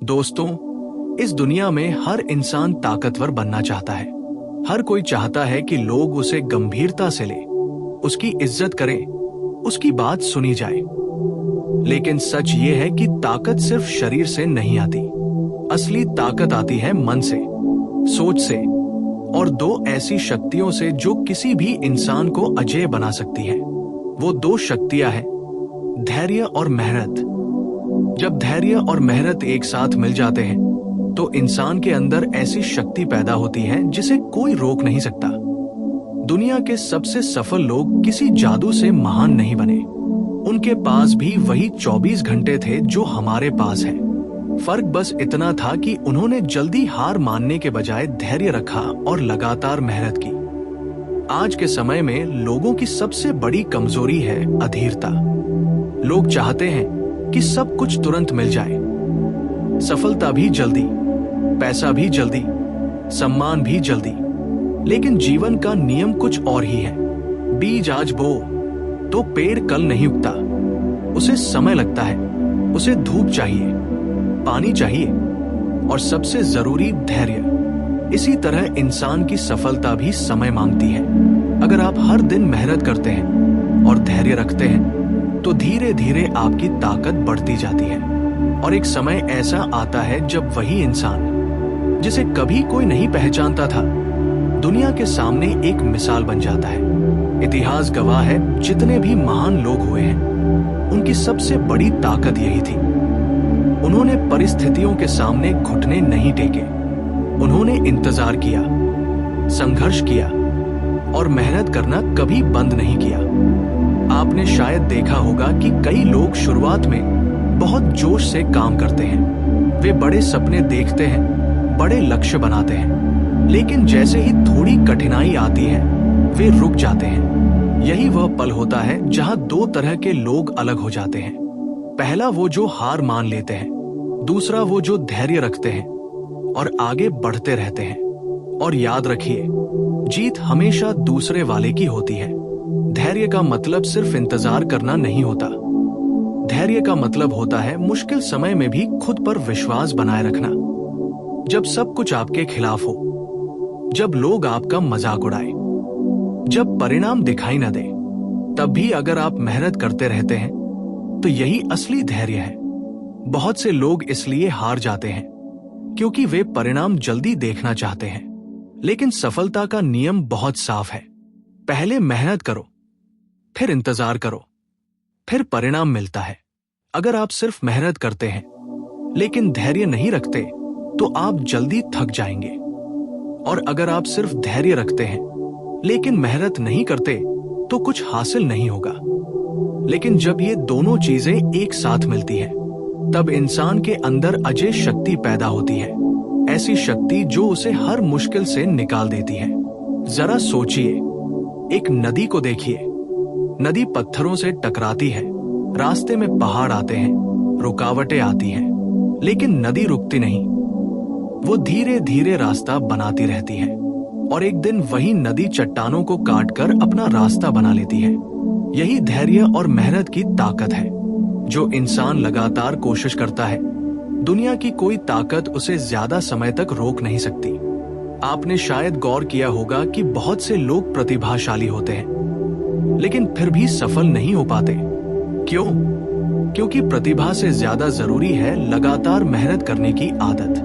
दोस्तों, इस दुनिया में हर इंसान ताकतवर बनना चाहता है। हर कोई चाहता है कि लोग उसे गंभीरता से लें, उसकी इज्जत करें, उसकी बात सुनी जाए। लेकिन सच ये है कि ताकत सिर्फ शरीर से नहीं आती। असली ताकत आती है मन से, सोच से और दो ऐसी शक्तियों से जो किसी भी इंसान को अजेय बना सकती है। वो दो शक्तियां हैं, धैर्य और मेहनत। जब धैर्य और मेहनत एक साथ मिल जाते हैं तो इंसान के अंदर ऐसी शक्ति पैदा होती है जिसे कोई रोक नहीं सकता। दुनिया के सबसे सफल लोग किसी जादू से महान नहीं बने। उनके पास भी वही 24 घंटे थे जो हमारे पास है। फर्क बस इतना था कि उन्होंने जल्दी हार मानने के बजाय धैर्य रखा और लगातार मेहनत की। आज के समय में लोगों की सबसे बड़ी कमजोरी है अधीरता। लोग चाहते हैं कि सब कुछ तुरंत मिल जाए, सफलता भी जल्दी, पैसा भी जल्दी, सम्मान भी जल्दी। लेकिन जीवन का नियम कुछ और ही है। बीज आज बो तो पेड़ कल नहीं उगता। उसे समय लगता है, उसे धूप चाहिए, पानी चाहिए और सबसे जरूरी धैर्य। इसी तरह इंसान की सफलता भी समय मांगती है। अगर आप हर दिन मेहनत करते हैं और धैर्य रखते हैं तो धीरे धीरे आपकी ताकत बढ़ती जाती है। और एक समय ऐसा आता है जब वही इंसान जिसे कभी कोई नहीं पहचानता था, दुनिया के सामने एक मिसाल बन जाता है। इतिहास गवाह है, जितने भी महान लोग हुए हैं उनकी सबसे बड़ी ताकत यही थी। उन्होंने परिस्थितियों के सामने घुटने नहीं टेके। उन्होंने इंतजार किया, संघर्ष किया और मेहनत करना कभी बंद नहीं किया। आपने शायद देखा होगा कि कई लोग शुरुआत में बहुत जोश से काम करते हैं। वे बड़े सपने देखते हैं, बड़े लक्ष्य बनाते हैं, लेकिन जैसे ही थोड़ी कठिनाई आती है वे रुक जाते हैं। यही वह पल होता है जहां दो तरह के लोग अलग हो जाते हैं। पहला वो जो हार मान लेते हैं, दूसरा वो जो धैर्य रखते हैं और आगे बढ़ते रहते हैं। और याद रखिए, जीत हमेशा दूसरे वाले की होती है। धैर्य का मतलब सिर्फ इंतजार करना नहीं होता। धैर्य का मतलब होता है मुश्किल समय में भी खुद पर विश्वास बनाए रखना। जब सब कुछ आपके खिलाफ हो, जब लोग आपका मजाक उड़ाए, जब परिणाम दिखाई न दे, तब भी अगर आप मेहनत करते रहते हैं तो यही असली धैर्य है। बहुत से लोग इसलिए हार जाते हैं क्योंकि वे परिणाम जल्दी देखना चाहते हैं। लेकिन सफलता का नियम बहुत साफ है। पहले मेहनत करो, फिर इंतजार करो, फिर परिणाम मिलता है। अगर आप सिर्फ मेहनत करते हैं लेकिन धैर्य नहीं रखते तो आप जल्दी थक जाएंगे। और अगर आप सिर्फ धैर्य रखते हैं लेकिन मेहनत नहीं करते तो कुछ हासिल नहीं होगा। लेकिन जब ये दोनों चीजें एक साथ मिलती हैं, तब इंसान के अंदर अजेय शक्ति पैदा होती है। ऐसी शक्ति जो उसे हर मुश्किल से निकाल देती है। जरा सोचिए, एक नदी को देखिए। नदी पत्थरों से टकराती है, रास्ते में पहाड़ आते हैं, रुकावटें आती हैं, लेकिन नदी रुकती नहीं। वो धीरे धीरे रास्ता बनाती रहती है और एक दिन वही नदी चट्टानों को काटकर अपना रास्ता बना लेती है। यही धैर्य और मेहनत की ताकत है। जो इंसान लगातार कोशिश करता है, दुनिया की कोई ताकत उसे ज्यादा समय तक रोक नहीं सकती। आपने शायद गौर किया होगा कि बहुत से लोग प्रतिभाशाली होते हैं लेकिन फिर भी सफल नहीं हो पाते। क्यों? क्योंकि प्रतिभा से ज्यादा जरूरी है लगातार मेहनत करने की आदत।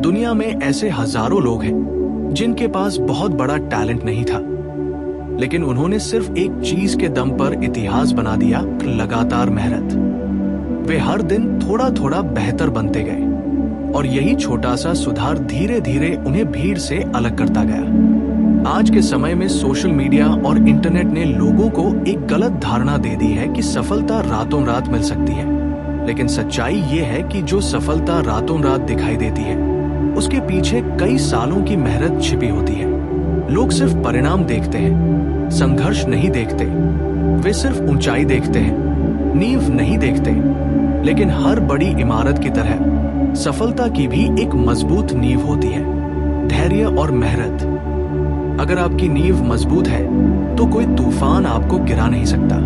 दुनिया में ऐसे हजारों लोग हैं जिनके पास बहुत बड़ा टैलेंट नहीं था, लेकिन उन्होंने सिर्फ एक चीज के दम पर इतिहास बना दिया, लगातार मेहनत। वे हर दिन थोड़ा थोड़ा बेहतर बनते गए और यही छोटा सा सुधार धीरे धीरे उन्हें भीड़ से अलग करता गया। आज के समय में सोशल मीडिया और इंटरनेट ने लोगों को एक गलत धारणा दे दी है कि सफलता रातों रात मिल सकती है। लेकिन सच्चाई ये है कि जो सफलता रातों रात दिखाई देती है उसके पीछे कई सालों की मेहनत छिपी होती है। लोग सिर्फ परिणाम देखते हैं, संघर्ष नहीं देखते। वे सिर्फ ऊंचाई देखते हैं, नींव नहीं देखते। लेकिन हर बड़ी इमारत की तरह सफलता की भी एक मजबूत नींव होती है, धैर्य और मेहनत। अगर आपकी नींव मजबूत है तो कोई तूफान आपको गिरा नहीं सकता।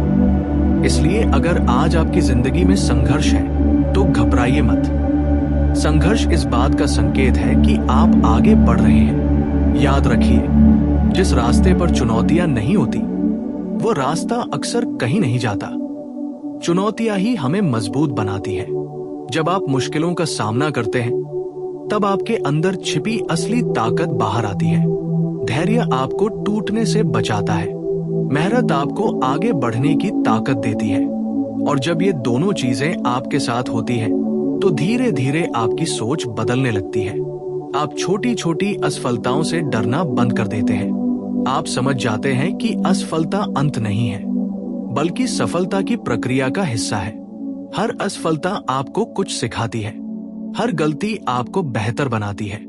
इसलिए अगर आज आपकी जिंदगी में संघर्ष है तो घबराइए मत। संघर्ष इस बात का संकेत है कि आप आगे बढ़ रहे हैं। याद रखिए, जिस रास्ते पर चुनौतियां नहीं होती वो रास्ता अक्सर कहीं नहीं जाता। चुनौतियां ही हमें मजबूत बनाती हैं। जब आप मुश्किलों का सामना करते हैं तब आपके अंदर छिपी असली ताकत बाहर आती है। धैर्य आपको टूटने से बचाता है, मेहनत आपको आगे बढ़ने की ताकत देती है। और जब ये दोनों चीजें आपके साथ होती हैं, तो धीरे धीरे आपकी सोच बदलने लगती है। आप छोटी छोटी असफलताओं से डरना बंद कर देते हैं। आप समझ जाते हैं कि असफलता अंत नहीं है, बल्कि सफलता की प्रक्रिया का हिस्सा है। हर असफलता आपको कुछ सिखाती है, हर गलती आपको बेहतर बनाती है,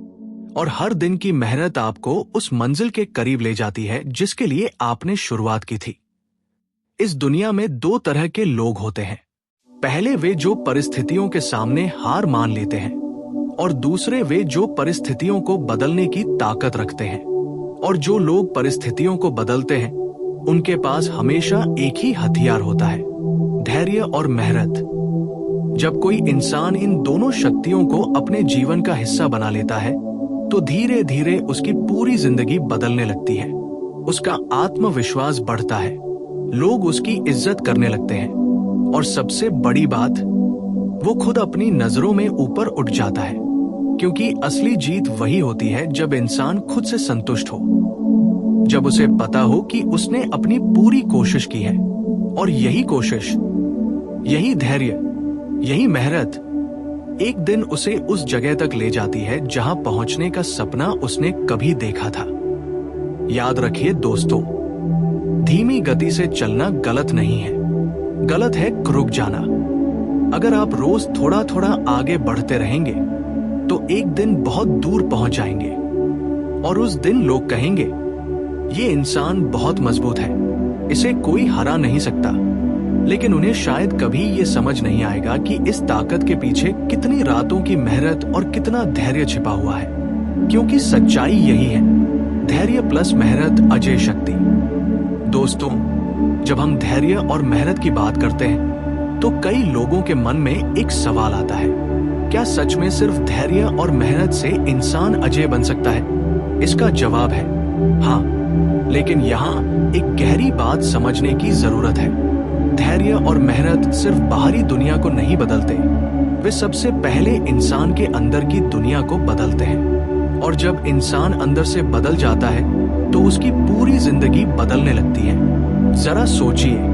और हर दिन की मेहनत आपको उस मंजिल के करीब ले जाती है जिसके लिए आपने शुरुआत की थी। इस दुनिया में दो तरह के लोग होते हैं। पहले वे जो परिस्थितियों के सामने हार मान लेते हैं, और दूसरे वे जो परिस्थितियों को बदलने की ताकत रखते हैं। और जो लोग परिस्थितियों को बदलते हैं, उनके पास हमेशा एक ही हथियार होता है, धैर्य और मेहनत। जब कोई इंसान इन दोनों शक्तियों को अपने जीवन का हिस्सा बना लेता है, तो धीरे धीरे उसकी पूरी जिंदगी बदलने लगती है। उसका आत्मविश्वास बढ़ता है, लोग उसकी इज्जत करने लगते हैं, और सबसे बड़ी बात, वो खुद अपनी नजरों में ऊपर उठ जाता है। क्योंकि असली जीत वही होती है जब इंसान खुद से संतुष्ट हो, जब उसे पता हो कि उसने अपनी पूरी कोशिश की है, और यही कोशिश, यही धैर्य, यही मेहनत एक दिन उसे उस जगह तक ले जाती है जहां पहुंचने का सपना उसने कभी देखा था। याद रखिए दोस्तों, धीमी गति से चलना गलत नहीं है, गलत है रुक जाना। अगर आप रोज थोड़ा थोड़ा आगे बढ़ते रहेंगे तो एक दिन बहुत दूर पहुंच जाएंगे, और उस दिन लोग कहेंगे, ये इंसान बहुत मजबूत है, इसे कोई हरा नहीं सकता। लेकिन उन्हें शायद कभी ये समझ नहीं आएगा कि इस ताकत के पीछे कितनी रातों की मेहनत और कितना धैर्य छिपा हुआ है। क्योंकि सच्चाई यही है, धैर्य प्लस मेहनत अजय शक्ति। दोस्तों, जब हम धैर्य और मेहनत की बात करते हैं तो कई लोगों के मन में एक सवाल आता है, क्या सच में सिर्फ धैर्य और मेहनत से इंसान अजय बन सकता है? इसका जवाब है हाँ, लेकिन यहाँ एक गहरी बात समझने की जरूरत है। धैर्य और मेहनत सिर्फ बाहरी दुनिया को नहीं बदलते, वे सबसे पहले इंसान के अंदर की दुनिया को बदलते हैं। और जब इंसान अंदर से बदल जाता है तो उसकी पूरी जिंदगी बदलने लगती है। जरा सोचिए,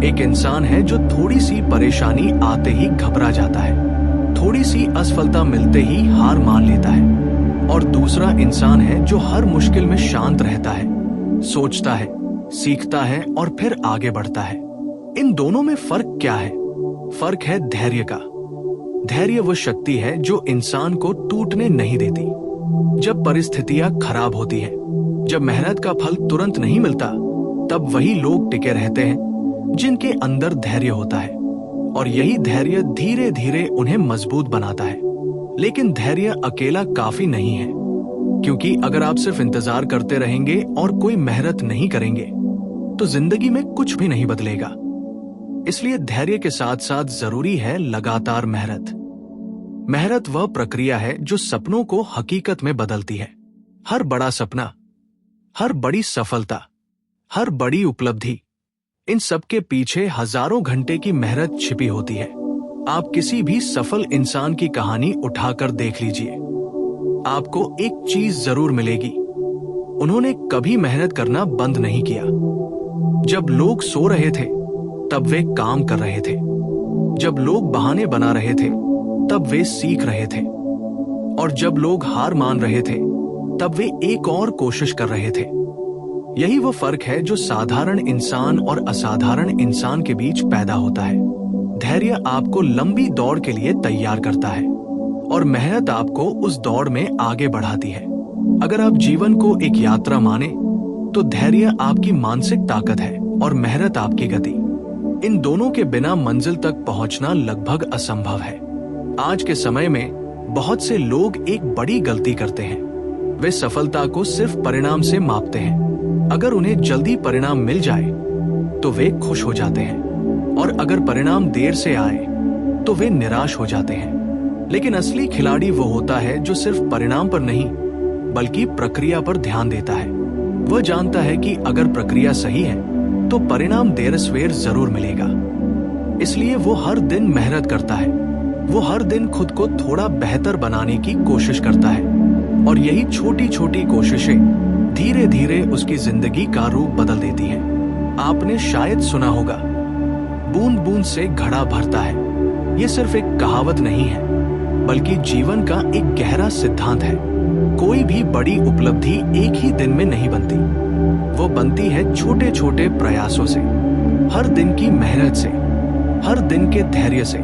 एक इंसान है जो थोड़ी सी परेशानी आते ही घबरा जाता है, थोड़ी सी असफलता मिलते ही हार मान लेता है, और दूसरा इंसान है जो हर मुश्किल में शांत रहता है, सोचता है, सीखता है और फिर आगे बढ़ता है। इन दोनों में फर्क क्या है? फर्क है धैर्य का। धैर्य वो शक्ति है जो इंसान को टूटने नहीं देती। जब परिस्थितियां खराब होती हैं, जब मेहनत का फल तुरंत नहीं मिलता, तब वही लोग टिके रहते हैं जिनके अंदर धैर्य होता है, और यही धैर्य धीरे धीरे उन्हें मजबूत बनाता है। लेकिन धैर्य अकेला काफी नहीं है, क्योंकि अगर आप सिर्फ इंतजार करते रहेंगे और कोई मेहनत नहीं करेंगे तो जिंदगी में कुछ भी नहीं बदलेगा। इसलिए धैर्य के साथ साथ जरूरी है लगातार मेहनत। मेहनत वह प्रक्रिया है जो सपनों को हकीकत में बदलती है। हर बड़ा सपना, हर बड़ी सफलता, हर बड़ी उपलब्धि, इन सब के पीछे हजारों घंटे की मेहनत छिपी होती है। आप किसी भी सफल इंसान की कहानी उठाकर देख लीजिए, आपको एक चीज जरूर मिलेगी, उन्होंने कभी मेहनत करना बंद नहीं किया। जब लोग सो रहे थे तब वे काम कर रहे थे, जब लोग बहाने बना रहे थे तब वे सीख रहे थे, और जब लोग हार मान रहे थे तब वे एक और कोशिश कर रहे थे। यही वो फर्क है जो साधारण इंसान और असाधारण इंसान के बीच पैदा होता है। धैर्य आपको लंबी दौड़ के लिए तैयार करता है, और मेहनत आपको उस दौड़ में आगे बढ़ाती है। अगर आप जीवन को एक यात्रा माने तो धैर्य आपकी मानसिक ताकत है और मेहनत आपकी गति। इन दोनों के बिना मंजिल तक पहुंचना लगभग असंभव है। आज के समय में बहुत से लोग एक बड़ी गलती करते हैं। वे सफलता को सिर्फ परिणाम से मापते हैं। अगर उन्हें जल्दी परिणाम मिल जाए तो वे खुश हो जाते हैं, और अगर परिणाम देर से आए तो वे निराश हो जाते हैं। लेकिन असली खिलाड़ी वो होता है जो सिर्फ परिणाम पर नहीं बल्कि प्रक्रिया पर ध्यान देता है। वह जानता है कि अगर प्रक्रिया सही है तो परिणाम देर सवेर जरूर मिलेगा। इसलिए वो हर दिन मेहनत करता है। वो हर दिन खुद को थोड़ा बेहतर बनाने की कोशिश करता है और यही छोटी छोटी कोशिशें धीरे धीरे उसकी जिंदगी का रूप बदल देती हैं। आपने शायद सुना होगा, बूंद बूंद से घड़ा भरता है। ये सिर्फ एक कहावत नहीं है बल्कि जीवन का एक गहरा सिद्धांत है। कोई भी बड़ी उपलब्धि एक ही दिन में नहीं बनती। वो बनती है छोटे छोटे प्रयासों से, हर दिन की मेहनत से, हर दिन के धैर्य से।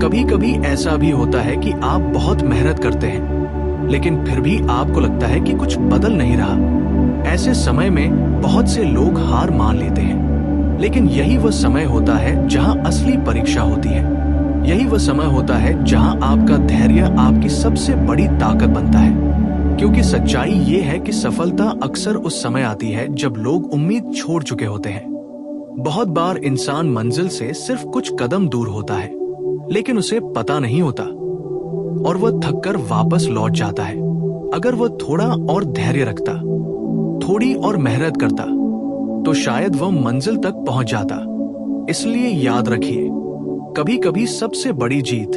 कभी कभी ऐसा भी होता है कि आप बहुत मेहनत करते हैं लेकिन फिर भी आपको लगता है कि कुछ बदल नहीं रहा। ऐसे समय में बहुत से लोग हार मान लेते हैं, लेकिन यही वो समय होता है जहां असली परीक्षा होती है। यही वो समय होता है जहां आपका धैर्य आपकी सबसे बड़ी ताकत बनता है। क्योंकि सच्चाई ये है कि सफलता अक्सर उस समय आती है जब लोग उम्मीद छोड़ चुके होते हैं। बहुत बार इंसान मंजिल से सिर्फ कुछ कदम दूर होता है लेकिन उसे पता नहीं होता और वह थककर वापस लौट जाता है। अगर वह थोड़ा और धैर्य रखता, थोड़ी और मेहनत करता तो शायद वह मंजिल तक पहुंच जाता। इसलिए याद रखिए, कभी कभी सबसे बड़ी जीत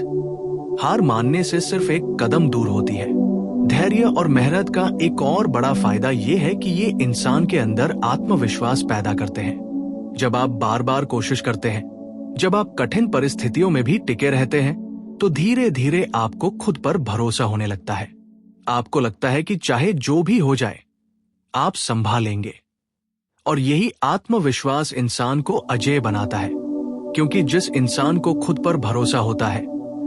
हार मानने से सिर्फ एक कदम दूर होती है। धैर्य और मेहनत का एक और बड़ा फायदा ये है कि ये इंसान के अंदर आत्मविश्वास पैदा करते हैं। जब आप बार बार कोशिश करते हैं, जब आप कठिन परिस्थितियों में भी टिके रहते हैं तो धीरे धीरे आपको खुद पर भरोसा होने लगता है। आपको लगता है कि चाहे जो भी हो जाए आप संभालेंगे। और यही आत्मविश्वास इंसान को अजेय बनाता है, क्योंकि जिस इंसान को खुद पर भरोसा होता है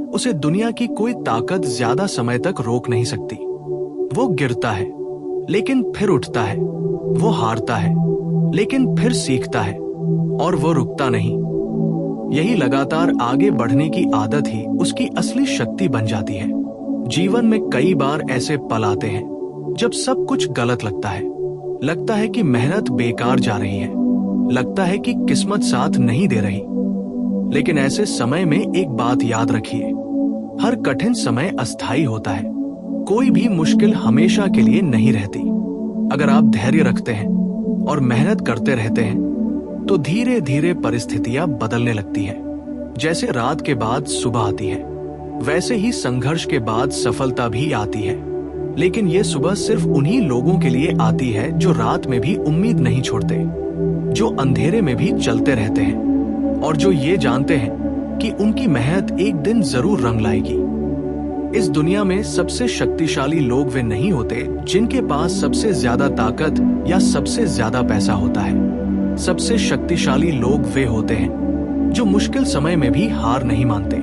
उसे दुनिया की कोई ताकत ज्यादा समय तक रोक नहीं सकती। वो गिरता है लेकिन फिर उठता है, वो हारता है लेकिन फिर सीखता है और वो रुकता नहीं। यही लगातार आगे बढ़ने की आदत ही उसकी असली शक्ति बन जाती है। जीवन में कई बार ऐसे पल आते हैं जब सब कुछ गलत लगता है कि मेहनत बेकार जा रही है, लगता है कि किस्मत साथ नहीं दे रही। लेकिन ऐसे समय में एक बात याद रखिए, हर कठिन समय अस्थायी होता है। कोई भी मुश्किल हमेशा के लिए नहीं रहती। अगर आप धैर्य रखते हैं और मेहनत करते रहते हैं तो धीरे धीरे परिस्थितियां बदलने लगती हैं। जैसे रात के बाद सुबह आती है, वैसे ही संघर्ष के बाद सफलता भी आती है। लेकिन ये सुबह सिर्फ उन्हीं लोगों के लिए आती है जो रात में भी उम्मीद नहीं छोड़ते, जो अंधेरे में भी चलते रहते हैं और जो ये जानते हैं कि उनकी मेहनत एक दिन जरूर रंग लाएगी। इस दुनिया में सबसे शक्तिशाली लोग वे नहीं होते जिनके पास सबसे ज्यादा ताकत या सबसे ज्यादा पैसा होता है। सबसे शक्तिशाली लोग वे होते हैं जो मुश्किल समय में भी हार नहीं मानते,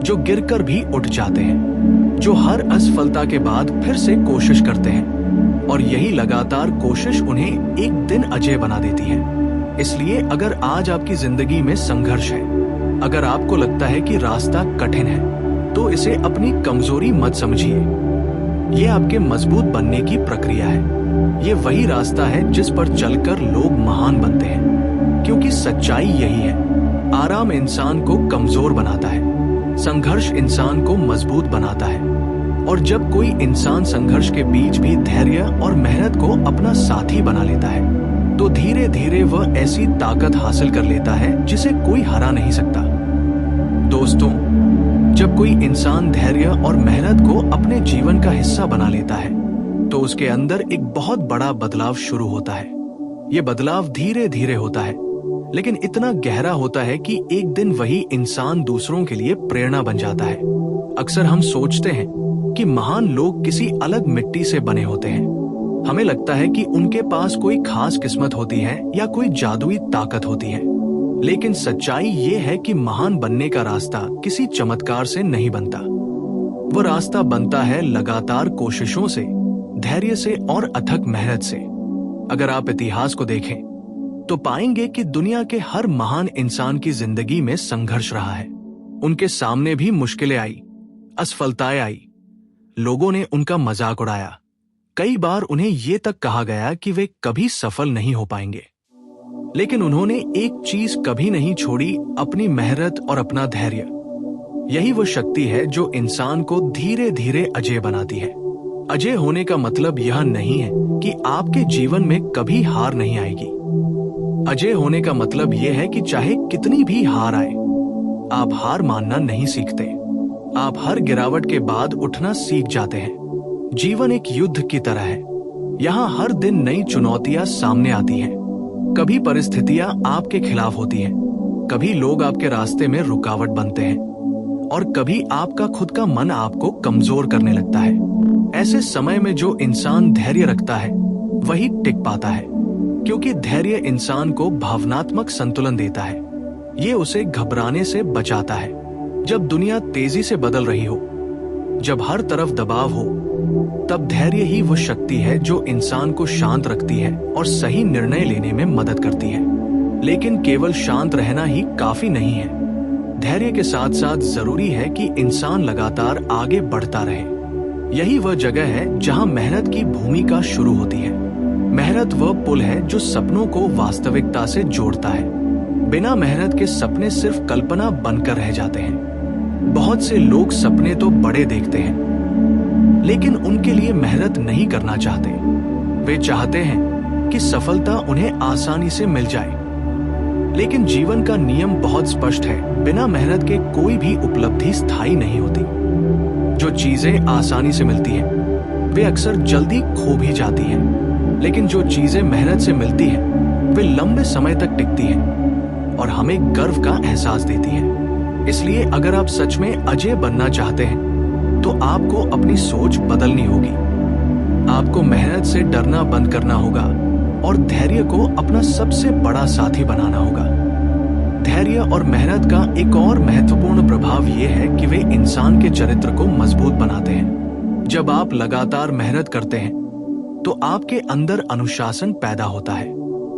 जो गिरकर भी उठ जाते हैं, जो हर असफलता के बाद फिर से कोशिश करते हैं और यही लगातार कोशिश उन्हें एक दिन अजेय बना देती है। इसलिए अगर आज आपकी जिंदगी में संघर्ष है, अगर आपको लगता है कि रास्ता कठिन है, तो इसे अपनी कमजोरी मत समझिए। ये आपके मजबूत बनने की प्रक्रिया है। ये वही रास्ता है जिस पर चलकर लोग महान बनते हैं। क्योंकि सच्चाई यही है, आराम इंसान को कमजोर बनाता है, संघर्ष इंसान को मजबूत बनाता है। और जब कोई इंसान संघर्ष के बीच भी धैर्य और मेहनत को अपना साथी बना लेता है तो धीरे धीरे वह ऐसी ताकत हासिल कर लेता है जिसे कोई हरा नहीं सकता। दोस्तों, जब कोई इंसान धैर्य और मेहनत को अपने जीवन का हिस्सा बना लेता है तो उसके अंदर एक बहुत बड़ा बदलाव शुरू होता है। ये बदलाव धीरे धीरे होता है लेकिन इतना गहरा होता है कि एक दिन वही इंसान दूसरों के लिए प्रेरणा बन जाता है। अक्सर हम सोचते हैं कि महान लोग किसी अलग मिट्टी से बने होते हैं। हमें लगता है कि उनके पास कोई खास किस्मत होती है या कोई जादुई ताकत होती है। लेकिन सच्चाई ये है कि महान बनने का रास्ता किसी चमत्कार से नहीं बनता। वो रास्ता बनता है लगातार कोशिशों से, धैर्य से और अथक मेहनत से। अगर आप इतिहास को देखें तो पाएंगे कि दुनिया के हर महान इंसान की जिंदगी में संघर्ष रहा है। उनके सामने भी मुश्किलें आई, असफलताएं आई, लोगों ने उनका मजाक उड़ाया। कई बार उन्हें यह तक कहा गया कि वे कभी सफल नहीं हो पाएंगे। लेकिन उन्होंने एक चीज कभी नहीं छोड़ी, अपनी मेहनत और अपना धैर्य। यही वो शक्ति है जो इंसान को धीरे धीरे अजेय बनाती है। अजेय होने का मतलब यह नहीं है कि आपके जीवन में कभी हार नहीं आएगी। अजेय होने का मतलब यह है कि चाहे कितनी भी हार आए, आप हार मानना नहीं सीखते। आप हर गिरावट के बाद उठना सीख जाते हैं। जीवन एक युद्ध की तरह है। यहाँ हर दिन नई चुनौतियां सामने आती हैं। कभी परिस्थितियां आपके खिलाफ होती हैं, कभी लोग आपके रास्ते में रुकावट बनते हैं, और कभी आपका खुद का मन आपको कमजोर करने लगता है। ऐसे समय में जो इंसान धैर्य रखता है वही टिक पाता है, क्योंकि धैर्य इंसान को भावनात्मक संतुलन देता है। ये उसे घबराने से बचाता है। जब दुनिया तेजी से बदल रही हो, जब हर तरफ दबाव हो, तब धैर्य ही वो शक्ति है जो इंसान को शांत रखती है और सही निर्णय लेने में मदद करती है। लेकिन केवल शांत रहना ही काफी नहीं है। धैर्य के साथ साथ जरूरी है कि इंसान लगातार आगे बढ़ता रहे। यही वह जगह है जहां मेहनत की भूमिका शुरू होती है। मेहनत वह पुल है जो सपनों को वास्तविकता से जोड़ता है। बिना मेहनत के सपने सिर्फ कल्पना बनकर रह जाते हैं। बहुत से लोग सपने तो बड़े देखते हैं, लेकिन उनके लिए मेहनत नहीं करना चाहते। वे चाहते हैं कि सफलता उन्हें आसानी से मिल जाए। लेकिन जीवन का नियम बहुत स्पष्ट है, बिना मेहनत के कोई भी उपलब्धि स्थायी नहीं होती। जो चीजें आसानी से मिलती हैं, वे अक्सर जल्दी खो भी जाती हैं। लेकिन जो चीजें मेहनत से मिलती हैं, वे लंबे समय तक टिकती हैं और हमें गर्व का एहसास देती हैं। इसलिए अगर आप सच में अजेय बनना चाहते हैं, तो आपको अपनी सोच बदलनी होगी। आपको मेहनत से डरना बंद करना होगा और धैर्य को अपना सबसे बड़ा साथी बनाना होगा। धैर्य और मेहनत का एक और महत्वपूर्ण प्रभाव यह है कि वे इंसान के चरित्र को मजबूत बनाते हैं। जब आप लगातार मेहनत करते हैं, तो आपके अंदर अनुशासन पैदा होता है।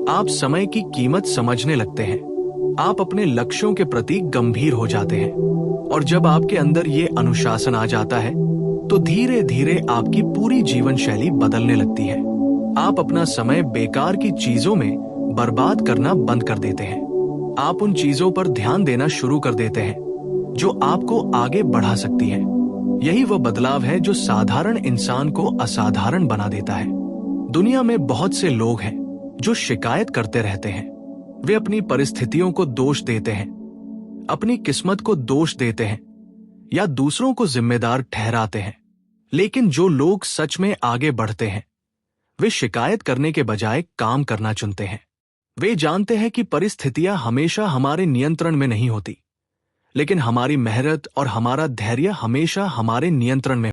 आप समय की कीमत समझने लगते हैं। आप अपने लक्ष्यों के प्रति गंभीर हो जाते हैं। और जब आपके अंदर ये अनुशासन आ जाता है, तो धीरे धीरे आपकी पूरी जीवन शैली बदलने लगती है। आप अपना समय बेकार की चीजों में बर्बाद करना बंद कर देते हैं। आप उन चीजों पर ध्यान देना शुरू कर देते हैं जो आपको आगे बढ़ा सकती हैं। यही वह बदलाव है जो साधारण इंसान को असाधारण बना देता है। दुनिया में बहुत से लोग हैं जो शिकायत करते रहते हैं। वे अपनी परिस्थितियों को दोष देते हैं, अपनी किस्मत को दोष देते हैं या दूसरों को जिम्मेदार ठहराते हैं। लेकिन जो लोग सच में आगे बढ़ते हैं, वे शिकायत करने के बजाय काम करना चुनते हैं। वे जानते हैं कि परिस्थितियां हमेशा हमारे नियंत्रण में नहीं होती, लेकिन हमारी मेहनत और हमारा धैर्य हमेशा हमारे नियंत्रण में